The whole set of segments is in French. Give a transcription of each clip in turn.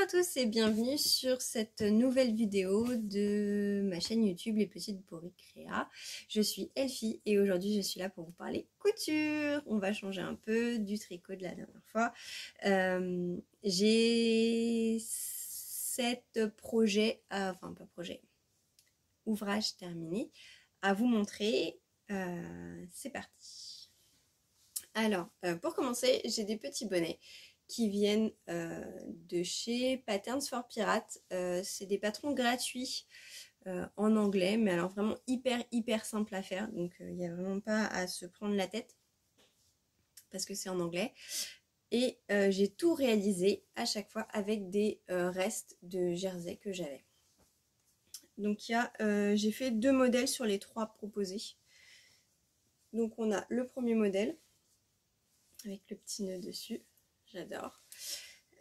à tous et bienvenue sur cette nouvelle vidéo de ma chaîne YouTube Les Petites Bourriques Créa. Je suis Elfie et aujourd'hui je suis là pour vous parler couture. On va changer un peu du tricot de la dernière fois. J'ai 7 projets, ouvrages terminés à vous montrer. C'est parti. Alors, pour commencer, j'ai des petits bonnets qui viennent de chez Patterns for Pirates. C'est des patrons gratuits en anglais, mais alors vraiment hyper simple à faire, donc il n'y a vraiment pas à se prendre la tête parce que c'est en anglais. Et j'ai tout réalisé à chaque fois avec des restes de jersey que j'avais. Donc j'ai fait 2 modèles sur les 3 proposés. Donc on a le premier modèle avec le petit nœud dessus. J'adore.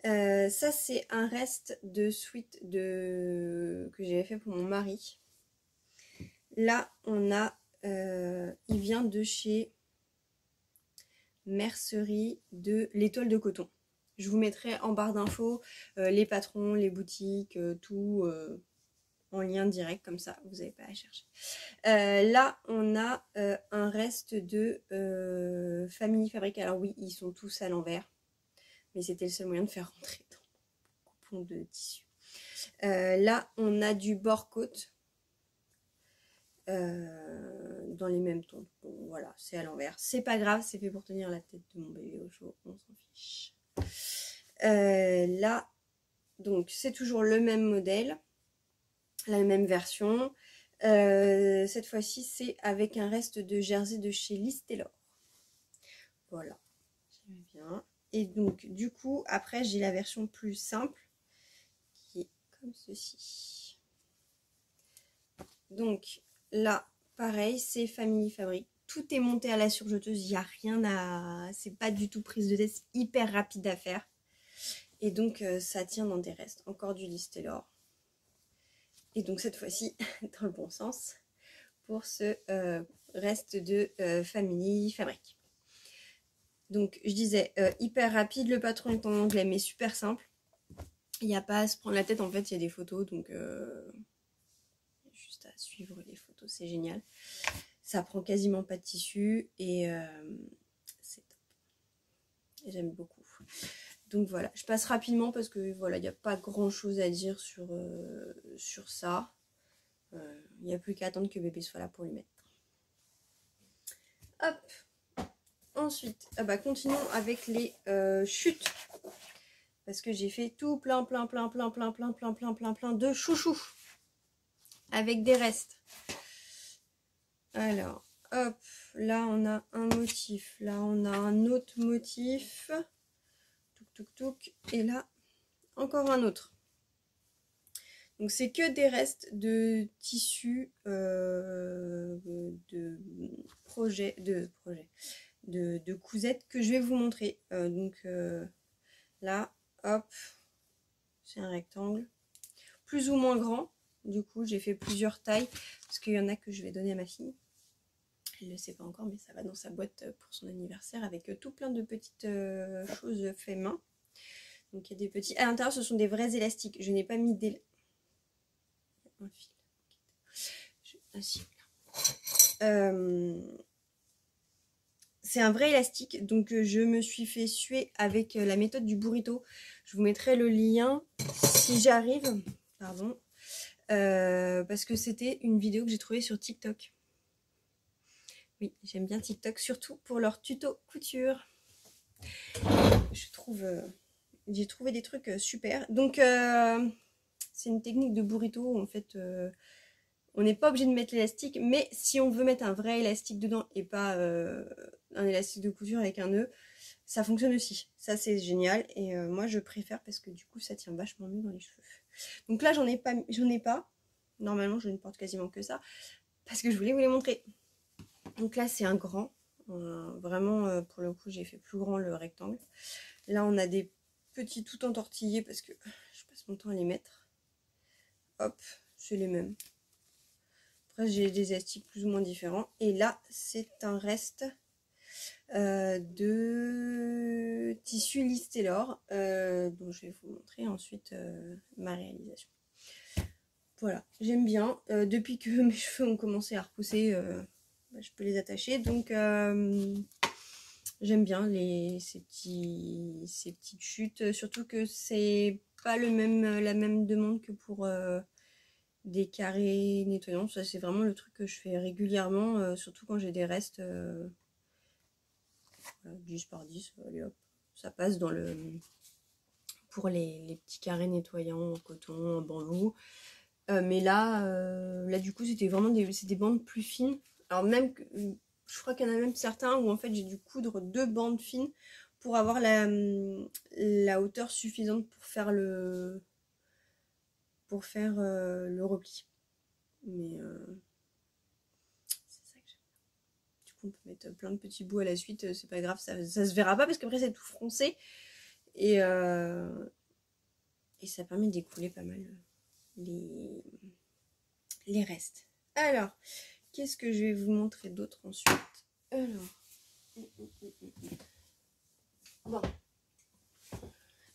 Ça c'est un reste de sweat que j'avais fait pour mon mari. Là on a, il vient de chez Mercerie de l'étoile de coton. Je vous mettrai en barre d'infos les patrons, les boutiques, tout en lien direct, comme ça vous n'avez pas à chercher. Là on a un reste de Family Fabric. Alors oui, ils sont tous à l'envers, mais c'était le seul moyen de faire rentrer dans mon coupon de tissu. Là, on a du bord-côte dans les mêmes tons. Bon, voilà, c'est à l'envers. C'est pas grave, c'est fait pour tenir la tête de mon bébé au chaud, on s'en fiche. Là, donc, c'est toujours le même modèle, la même version. Cette fois-ci, c'est avec un reste de jersey de chez Liz Taylor. Voilà, j'aime bien. Et donc, du coup, après, j'ai la version plus simple qui est comme ceci. Donc, là, pareil, c'est Family Fabric. Tout est monté à la surjeteuse, il n'y a rien à... C'est pas du tout prise de tête, c'est hyper rapide à faire. Et donc, ça tient dans des restes. Encore du Liz Taylor. Et donc, cette fois-ci, dans le bon sens, pour ce reste de Family Fabric. Donc, je disais, hyper rapide, le patron est en anglais, mais super simple. Il n'y a pas à se prendre la tête, en fait, il y a des photos, donc juste à suivre les photos, c'est génial. Ça prend quasiment pas de tissu et c'est top. J'aime beaucoup. Donc voilà, je passe rapidement parce que voilà, il n'y a pas grand chose à dire sur ça. Il n'y a plus qu'à attendre que bébé soit là pour lui mettre. Hop! Ensuite, continuons avec les chutes. Parce que j'ai fait tout plein de chouchous. Avec des restes. Alors, hop, là on a un motif. Là on a un autre motif. Touk. Et là, encore un autre. Donc c'est que des restes de tissu de cousettes que je vais vous montrer. Là, hop, c'est un rectangle, plus ou moins grand. Du coup, j'ai fait plusieurs tailles parce qu'il y en a que je vais donner à ma fille. Elle ne le sait pas encore, mais ça va dans sa boîte pour son anniversaire avec tout plein de petites choses faites main. Donc il y a des petits. À l'intérieur, ce sont des vrais élastiques. Je n'ai pas mis des. Un fil. C'est un vrai élastique, donc je me suis fait suer avec la méthode du burrito. Je vous mettrai le lien si j'arrive, pardon, parce que c'était une vidéo que j'ai trouvée sur TikTok. Oui, j'aime bien TikTok, surtout pour leurs tutos couture. Je trouve, j'ai trouvé des trucs super. Donc c'est une technique de burrito, en fait. On n'est pas obligé de mettre l'élastique, mais si on veut mettre un vrai élastique dedans et pas un élastique de couture avec un nœud, ça fonctionne aussi. Ça, c'est génial. Et moi, je préfère parce que du coup, ça tient vachement mieux dans les cheveux. Donc là, j'en ai pas. Normalement, je ne porte quasiment que ça parce que je voulais vous les montrer. Donc là, c'est un grand. Vraiment, pour le coup, j'ai fait plus grand le rectangle. Là, on a des petits tout entortillés parce que je passe mon temps à les mettre. Hop, c'est les mêmes. Après, j'ai des élastiques plus ou moins différents. Et là, c'est un reste de tissu Liz Taylor, dont je vais vous montrer ensuite ma réalisation. Voilà, j'aime bien. Depuis que mes cheveux ont commencé à repousser, je peux les attacher. Donc j'aime bien ces petites chutes. Surtout que c'est pas la même demande que pour des carrés nettoyants. Ça, c'est vraiment le truc que je fais régulièrement, surtout quand j'ai des restes 10 par 10. Allez hop, ça passe dans pour les petits carrés nettoyants en coton, en bambou. Mais là du coup c'était vraiment des bandes plus fines. Alors même que je crois qu'il y en a même certains où en fait j'ai dû coudre 2 bandes fines pour avoir la hauteur suffisante pour faire le repli. Mais c'est ça que j'aime. Du coup on peut mettre plein de petits bouts à la suite, c'est pas grave, ça se verra pas parce qu'après c'est tout froncé et ça permet d'écouler pas mal les restes. Alors, qu'est-ce que je vais vous montrer d'autre ensuite? Alors, bon,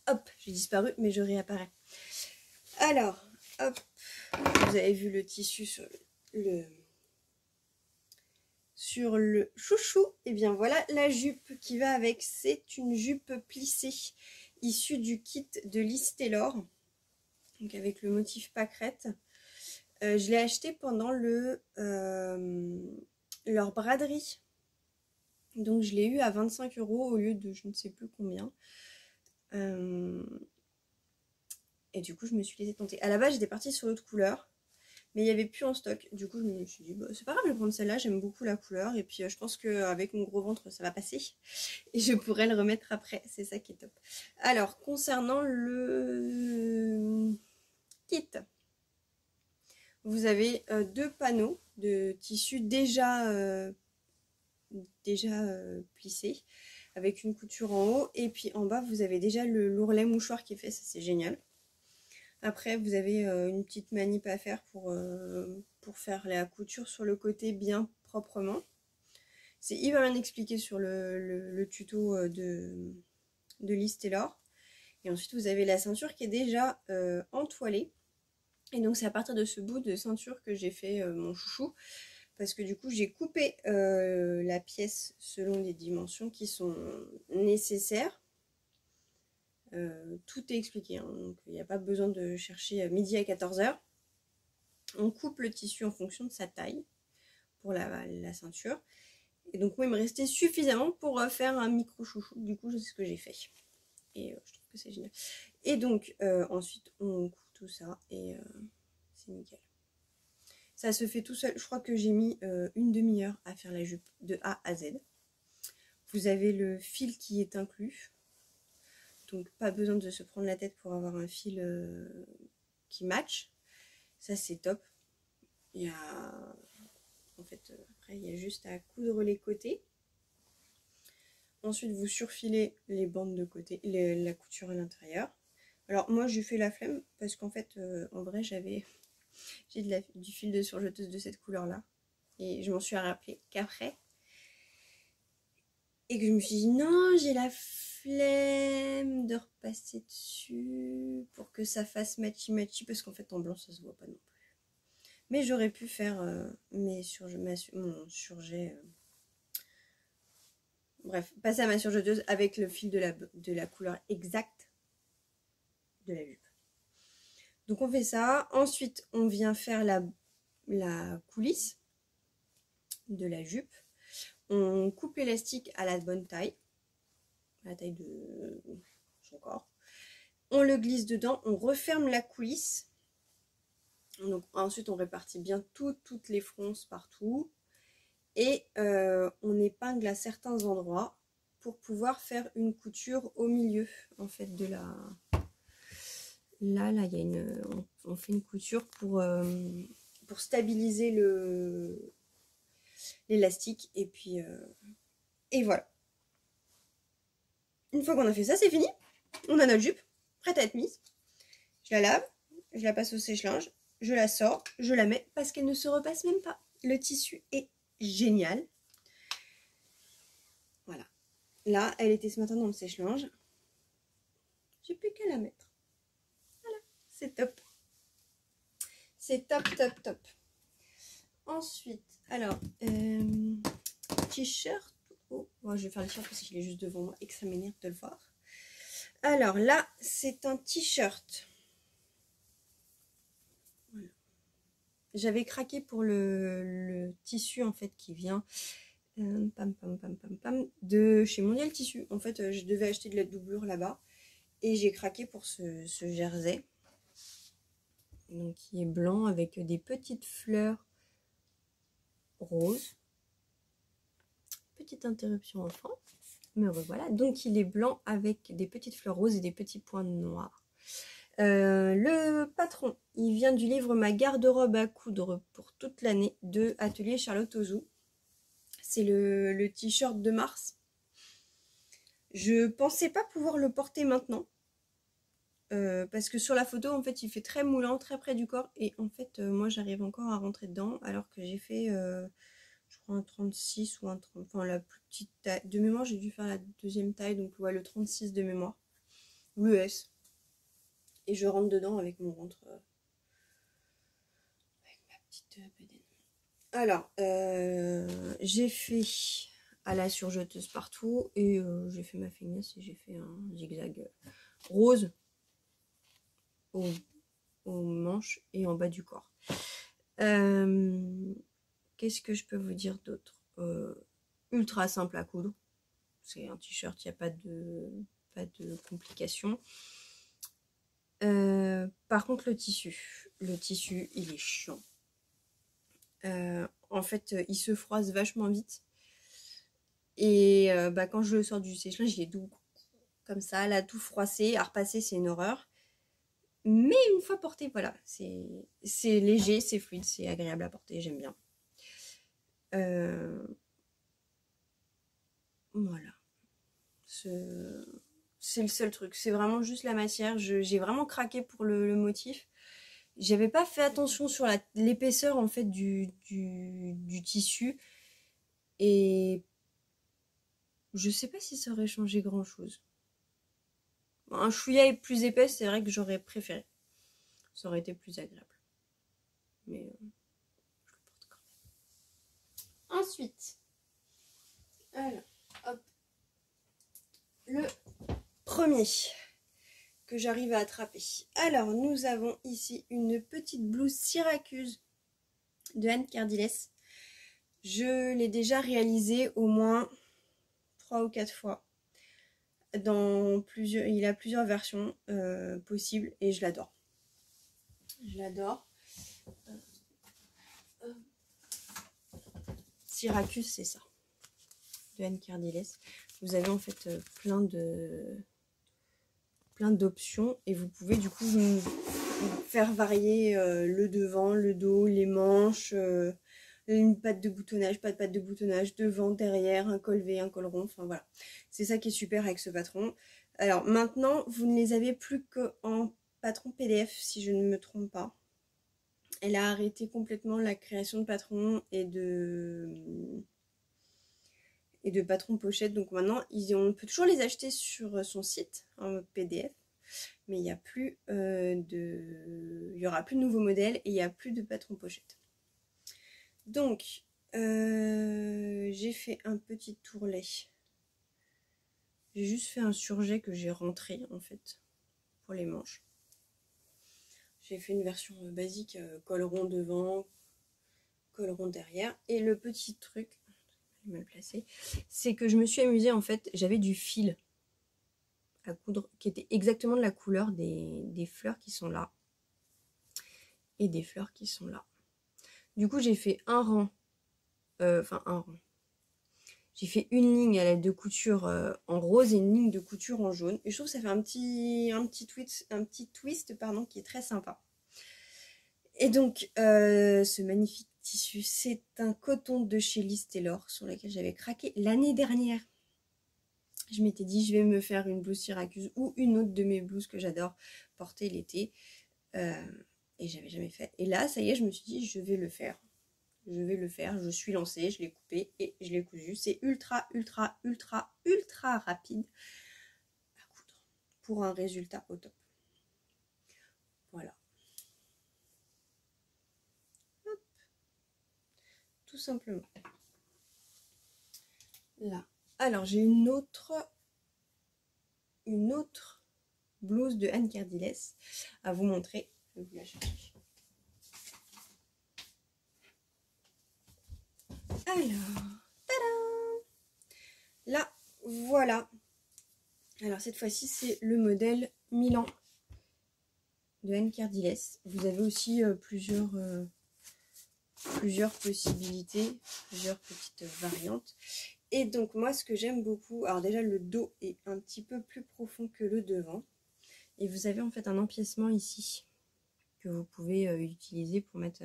hop, j'ai disparu, mais je réapparais. Alors, hop, vous avez vu le tissu sur le chouchou. Et bien voilà la jupe qui va avec. C'est une jupe plissée issue du kit de Liz Taylor, donc avec le motif pâquerette. Je l'ai acheté pendant leur braderie. Donc je l'ai eu à 25 € au lieu de je ne sais plus combien. Et du coup je me suis laissée tenter. À la base j'étais partie sur l'autre couleur, mais il n'y avait plus en stock. Du coup je me suis dit bah, c'est pas grave, je vais prendre celle-là, j'aime beaucoup la couleur. Et puis je pense qu'avec mon gros ventre ça va passer. Et je pourrai le remettre après, c'est ça qui est top. Alors concernant le kit, vous avez 2 panneaux de tissu déjà plissé avec une couture en haut, et puis en bas vous avez déjà l'ourlet mouchoir qui est fait. Ça c'est génial. Après vous avez une petite manip à faire pour faire la couture sur le côté bien proprement. C'est hyper bien expliqué sur le tuto de Liz Taylor. Et ensuite vous avez la ceinture qui est déjà entoilée. Et donc c'est à partir de ce bout de ceinture que j'ai fait mon chouchou. Parce que du coup j'ai coupé la pièce selon les dimensions qui sont nécessaires. Tout est expliqué, hein, donc il n'y a pas besoin de chercher midi à 14h. On coupe le tissu en fonction de sa taille pour la ceinture. Et donc moi il me restait suffisamment pour faire un micro chouchou. Du coup c'est ce que j'ai fait. Et je trouve que c'est génial. Et donc ensuite on coupe tout ça et c'est nickel. Ça se fait tout seul. Je crois que j'ai mis une demi-heure à faire la jupe de A à Z. Vous avez le fil qui est inclus. Donc pas besoin de se prendre la tête pour avoir un fil qui match. Ça c'est top. Il y a... En fait, après il y a juste à coudre les côtés. Ensuite vous surfilez les bandes de côté, la couture à l'intérieur. Alors moi j'ai fait la flemme parce qu'en fait en vrai j'ai du fil de surjeteuse de cette couleur là. Et je m'en suis rappelé qu'après. Et que je me suis dit non, j'ai la flemme de repasser dessus pour que ça fasse matchy matchy, parce qu'en fait en blanc ça se voit pas non plus. Mais j'aurais pu faire mon surjet. Bref, passer à ma surjeteuse avec le fil de la couleur exacte de la jupe. Donc on fait ça. Ensuite on vient faire la coulisse de la jupe. On coupe l'élastique à la bonne taille, à la taille de son corps. On le glisse dedans, on referme la coulisse. Donc ensuite on répartit bien toutes les fronces partout. Et on épingle à certains endroits pour pouvoir faire une couture au milieu en fait de la... Là il y a on fait une couture pour stabiliser l'élastique, et puis et voilà. Une fois qu'on a fait ça, c'est fini. On a notre jupe prête à être mise. Je la lave, je la passe au sèche-linge, je la sors, je la mets parce qu'elle ne se repasse même pas. Le tissu est génial. Voilà. Là, elle était ce matin dans le sèche-linge. J'ai plus qu'à la mettre. Voilà, c'est top. C'est top, top, top. Ensuite, alors, t-shirt. Oh, bon, je vais faire le t-shirt parce qu'il est juste devant moi et que ça m'énerve de le voir. Alors là, c'est un t-shirt. Voilà. J'avais craqué pour le tissu en fait qui vient de chez Mondial Tissu. En fait, je devais acheter de la doublure là-bas et j'ai craqué pour ce jersey. Donc, qui est blanc avec des petites fleurs roses. Petite interruption enfant. Me revoilà. Donc, il est blanc avec des petites fleurs roses et des petits points noirs. Le patron, il vient du livre Ma garde-robe à coudre pour toute l'année de Atelier Charlotte Ozou. C'est le t-shirt de mars. Je pensais pas pouvoir le porter maintenant. Parce que sur la photo, en fait, il fait très moulant, très près du corps. Et en fait, moi, j'arrive encore à rentrer dedans. Alors que j'ai fait, je crois, un 36 ou un 30. Enfin, la plus petite taille. De mémoire, j'ai dû faire la deuxième taille. Donc, ouais, le 36 de mémoire. Le S. Et je rentre dedans avec mon ventre. Avec ma petite bedaine. Alors, j'ai fait à la surjeteuse partout. Et j'ai fait ma feignasse et j'ai fait un zigzag rose aux manches et en bas du corps. Qu'est-ce que je peux vous dire d'autre? Ultra simple à coudre. C'est un t-shirt, il n'y a pas de complications. Par contre, le tissu, il est chiant. En fait, il se froisse vachement vite. Et quand je le sors du sèche-linge, il est doux. Comme ça, là, tout froissé. À repasser, c'est une horreur. Mais une fois porté, voilà, c'est léger, c'est fluide, c'est agréable à porter, j'aime bien. Voilà. C'est le seul truc, c'est vraiment juste la matière. J'ai vraiment craqué pour le motif. J'avais pas fait attention sur l'épaisseur en fait du tissu. Et je sais pas si ça aurait changé grand chose. Un chouïa plus épais, c'est vrai que j'aurais préféré. Ça aurait été plus agréable. Mais je le porte quand même. Ensuite, alors, hop. Le premier que j'arrive à attraper. Alors, nous avons ici une petite blouse Syracuse de Anne Cardilès. Je l'ai déjà réalisée au moins 3 ou 4 fois. Il a plusieurs versions possibles et je l'adore. Je l'adore. Syracuse, c'est ça. De Anne Cardilès. Vous avez en fait plein d'options et vous pouvez du coup faire varier le devant, le dos, les manches, une patte de boutonnage, pas de patte de boutonnage, devant, derrière, un col V, un col rond, enfin voilà. C'est ça qui est super avec ce patron. Alors maintenant, vous ne les avez plus qu'en patron PDF si je ne me trompe pas. Elle a arrêté complètement la création de patrons et de patrons pochettes. Donc maintenant, on peut toujours les acheter sur son site en PDF. Mais il n'y a plus il y aura plus de nouveaux modèles et il n'y a plus de patron pochette. Donc, j'ai fait un petit tourlet. J'ai juste fait un surjet que j'ai rentré en fait pour les manches. J'ai fait une version basique, col rond devant, col rond derrière. Et le petit truc, mal placé, c'est que je me suis amusée en fait, j'avais du fil à coudre qui était exactement de la couleur des fleurs qui sont là et des fleurs qui sont là. Du coup, j'ai fait un rang, un rang. J'ai fait une ligne à l'aide de couture en rose et une ligne de couture en jaune. Et je trouve que ça fait un petit twist pardon, qui est très sympa. Et donc, ce magnifique tissu, c'est un coton de chez Liz Taylor sur lequel j'avais craqué l'année dernière. Je m'étais dit, je vais me faire une blouse Syracuse ou une autre de mes blouses que j'adore porter l'été. Et j'avais jamais fait. Et là, ça y est, je me suis dit, je vais le faire. je vais le faire. Je suis lancée, je l'ai coupé et je l'ai cousu. C'est ultra, ultra, ultra, ultra rapide à coudre pour un résultat au top. Voilà. Hop. Tout simplement. Là. Alors, j'ai une autre blouse de Anne Cardilles à vous montrer. Je vais vous la chercher. Alors, tadam! Là, voilà. Alors, cette fois-ci, c'est le modèle Milan de Anne Cardilles. Vous avez aussi plusieurs possibilités, plusieurs petites variantes. Et donc, moi, ce que j'aime beaucoup, alors déjà, le dos est un petit peu plus profond que le devant. Et vous avez en fait un empiècement ici que vous pouvez utiliser pour mettre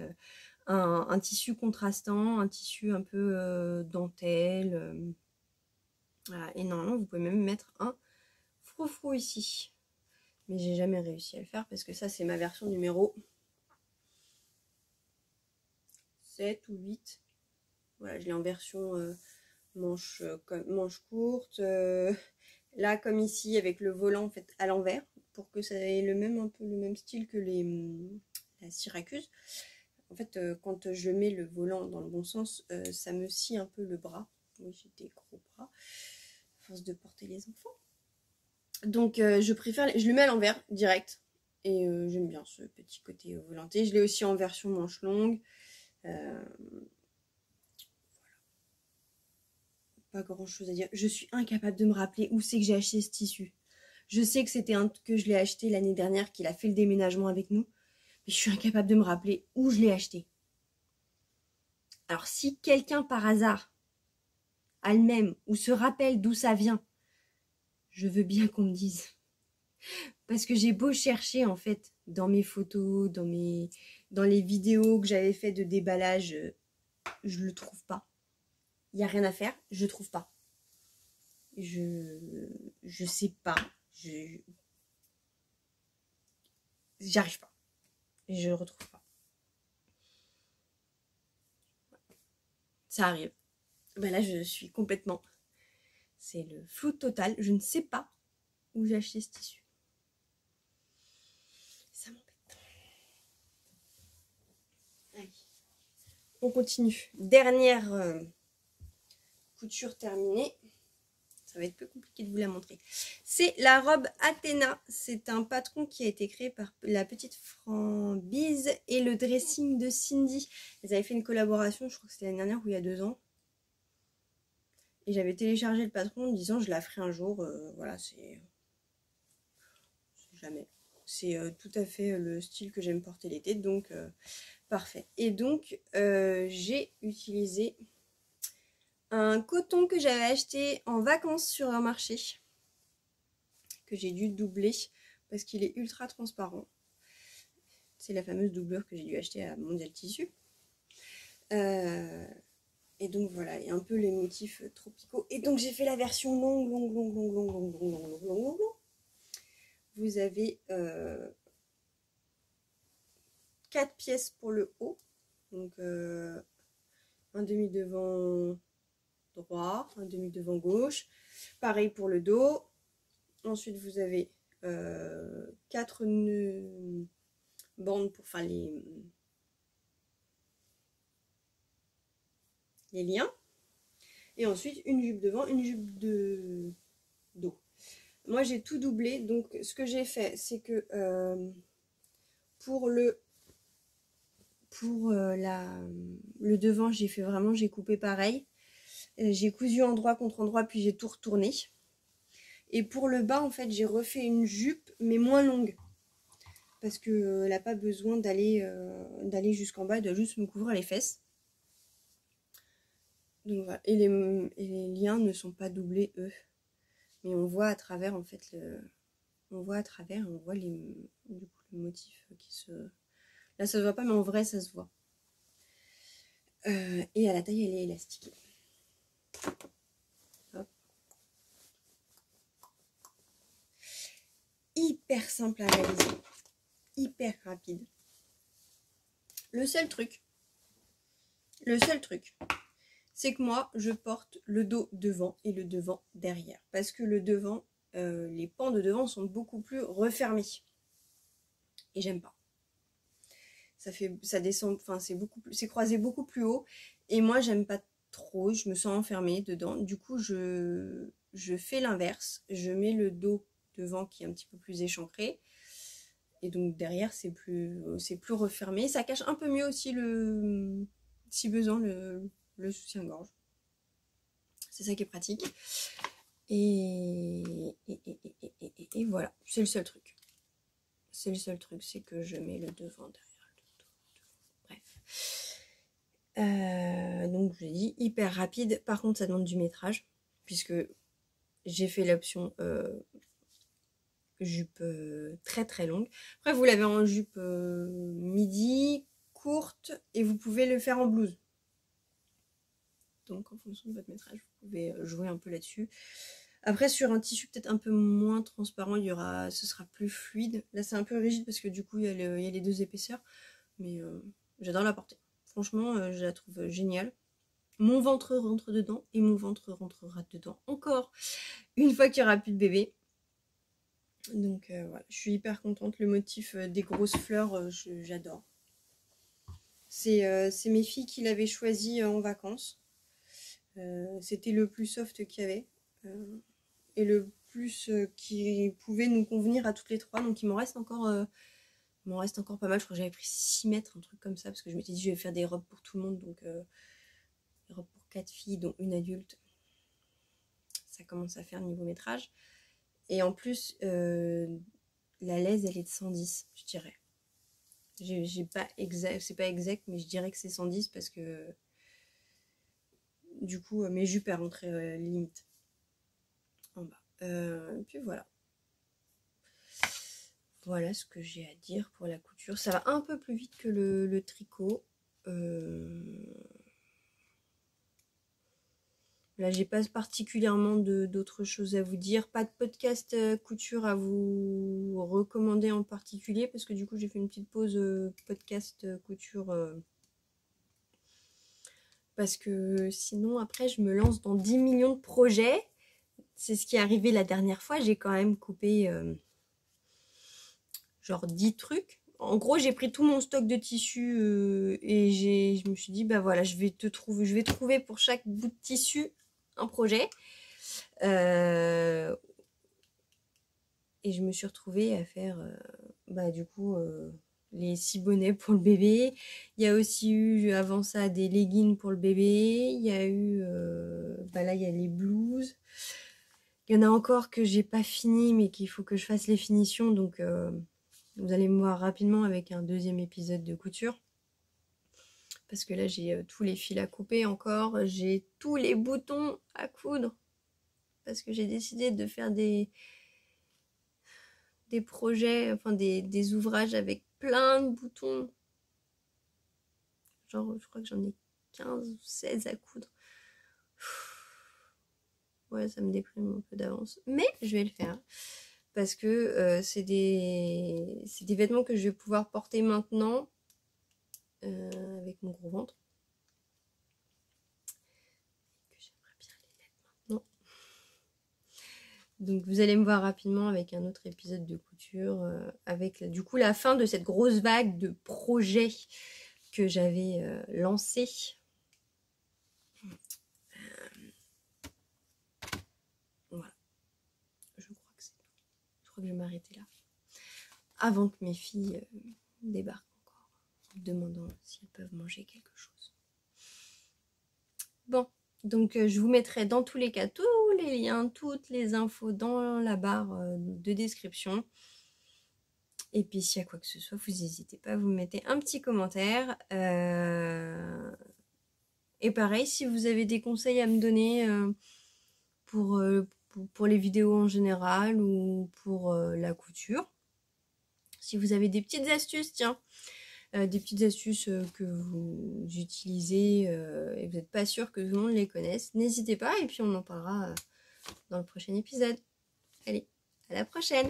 un tissu contrastant, un tissu un peu dentelle. Voilà. Et normalement, vous pouvez même mettre un froufrou ici. Mais j'ai jamais réussi à le faire parce que ça, c'est ma version numéro 7 ou 8. Voilà, je l'ai en version manche courte. Là, comme ici, avec le volant en fait à l'envers, pour que ça ait un peu le même style que la Syracuse. En fait, quand je mets le volant dans le bon sens, ça me scie un peu le bras. Oui, j'ai des gros bras, à force de porter les enfants. Donc, je le mets à l'envers, direct. Et j'aime bien ce petit côté volanté. Je l'ai aussi en version manche longue. Voilà. Pas grand chose à dire. Je suis incapable de me rappeler où c'est que j'ai acheté ce tissu. Je sais que c'était que je l'ai acheté l'année dernière, qu'il a fait le déménagement avec nous. Mais je suis incapable de me rappeler où je l'ai acheté. Alors si quelqu'un par hasard a le même ou se rappelle d'où ça vient, je veux bien qu'on me dise. Parce que j'ai beau chercher en fait dans mes photos, dans les vidéos que j'avais fait de déballage, je le trouve pas. Il n'y a rien à faire, je trouve pas. Je sais pas. J'arrive pas. Je le retrouve pas. Ça arrive. Ben là, je suis complètement... C'est le flou total. Je ne sais pas où j'ai acheté ce tissu. Ça m'embête. Allez. On continue. Dernière couture terminée. Ça va être plus compliqué de vous la montrer. C'est la robe Athéna. C'est un patron qui a été créé par la petite Frambise et le dressing de Cindy. Ils avaient fait une collaboration, je crois que c'était l'année dernière ou il y a 2 ans. Et j'avais téléchargé le patron en disant je la ferai un jour. Voilà, c'est jamais. C'est tout à fait le style que j'aime porter l'été, donc parfait. Et donc j'ai utilisé un coton que j'avais acheté en vacances sur un marché, que j'ai dû doubler parce qu'il est ultra transparent. C'est la fameuse doublure que j'ai dû acheter à Mondial Tissu. Et donc voilà, et un peu les motifs tropicaux. Et donc j'ai fait la version longue. Vous avez 4 pièces pour le haut. Donc un demi-devant droit, un demi-devant gauche. Pareil pour le dos. Ensuite, vous avez 4 bandes pour faire les liens. Et ensuite, une jupe devant, une jupe de dos. Moi, j'ai tout doublé. Donc, ce que j'ai fait, c'est que pour le devant, j'ai coupé pareil. J'ai cousu endroit contre endroit, puis j'ai tout retourné. Et pour le bas, en fait, j'ai refait une jupe, mais moins longue. Parce qu'elle n'a pas besoin d'aller jusqu'en bas, elle doit juste me couvrir les fesses. Donc voilà. Et les liens ne sont pas doublés, eux. Mais on voit à travers, en fait, on voit du coup, le motif qui se... Là, ça se voit pas, mais en vrai, ça se voit. Et à la taille, elle est élastique. Hop. Hyper simple à réaliser. Hyper rapide. Le seul truc, Le seul truc, c'est que moi, je porte le dos devant et le devant derrière. Parce que le devant, les pans de devant sont beaucoup plus refermés. Et j'aime pas. Ça descend, enfin c'est croisé beaucoup plus haut. Et moi, j'aime pas trop, je me sens enfermée dedans. Du coup, je fais l'inverse. Je mets le dos devant qui est un petit peu plus échancré. Et donc derrière, c'est plus refermé. Ça cache un peu mieux aussi si besoin, le soutien-gorge. C'est ça qui est pratique. Et voilà, c'est le seul truc. C'est le seul truc, c'est que je mets le devant derrière le dos. Bref. Donc je l'ai dit, hyper rapide. Par contre, ça demande du métrage, puisque j'ai fait l'option jupe très très longue. Après, vous l'avez en jupe midi, courte, et vous pouvez le faire en blouse. Donc en fonction de votre métrage, vous pouvez jouer un peu là-dessus. Après, sur un tissu peut-être un peu moins transparent, ce sera plus fluide. Là, c'est un peu rigide parce que du coup, il y a les deux épaisseurs. Mais j'adore la porter. Franchement, je la trouve géniale. Mon ventre rentre dedans et mon ventre rentrera dedans encore une fois qu'il n'y aura plus de bébé. Donc voilà, je suis hyper contente. Le motif des grosses fleurs, j'adore. C'est mes filles qui l'avaient choisi en vacances. C'était le plus soft qu'il y avait. Et le plus qui pouvait nous convenir à toutes les trois. Donc il m'en reste encore pas mal. Je crois que j'avais pris 6 mètres, un truc comme ça, parce que je m'étais dit je vais faire des robes pour tout le monde. Donc des robes pour 4 filles, dont une adulte. Ça commence à faire niveau métrage. Et en plus, la laise, elle est de 110, je dirais. C'est pas exact, mais je dirais que c'est 110 parce que du coup, mes jupes, elles rentraient limite en bas. Puis voilà. Voilà ce que j'ai à dire pour la couture. Ça va un peu plus vite que le tricot. Là, j'ai pas particulièrement d'autres choses à vous dire. Pas de podcast couture à vous recommander en particulier parce que du coup, j'ai fait une petite pause podcast couture parce que sinon, après, je me lance dans 10 millions de projets. C'est ce qui est arrivé la dernière fois. J'ai quand même coupé genre 10 trucs. En gros, j'ai pris tout mon stock de tissu et je me suis dit, bah voilà, je vais trouver pour chaque bout de tissu un projet. Et je me suis retrouvée à faire, du coup, les 6 bonnets pour le bébé. Il y a aussi eu, avant ça, des leggings pour le bébé. Il y a eu, là, il y a les blouses. Il y en a encore que j'ai pas fini, mais qu'il faut que je fasse les finitions. Donc, vous allez me voir rapidement avec un deuxième épisode de couture. Parce que là, j'ai tous les fils à couper encore. J'ai tous les boutons à coudre. Parce que j'ai décidé de faire des projets, enfin des ouvrages avec plein de boutons. Genre, je crois que j'en ai 15 ou 16 à coudre. Ouais, ça me déprime un peu d'avance. Mais je vais le faire. Parce que c'est des vêtements que je vais pouvoir porter maintenant avec mon gros ventre. Que j'aimerais bien les mettre maintenant. Donc vous allez me voir rapidement avec un autre épisode de couture, avec du coup la fin de cette grosse vague de projets que j'avais lancé. Voilà. Je crois que je vais m'arrêter là. Avant que mes filles débarquent encore, en demandant si elles peuvent manger quelque chose. Bon, donc je vous mettrai dans tous les cas tous les liens, toutes les infos dans la barre de description. Et puis s'il y a quoi que ce soit, vous n'hésitez pas, vous mettez un petit commentaire. Et pareil, si vous avez des conseils à me donner pour les vidéos en général ou pour la couture, si vous avez des petites astuces, tiens, des petites astuces que vous utilisez et vous n'êtes pas sûr que tout le monde les connaisse, n'hésitez pas et puis on en parlera dans le prochain épisode. Allez, à la prochaine!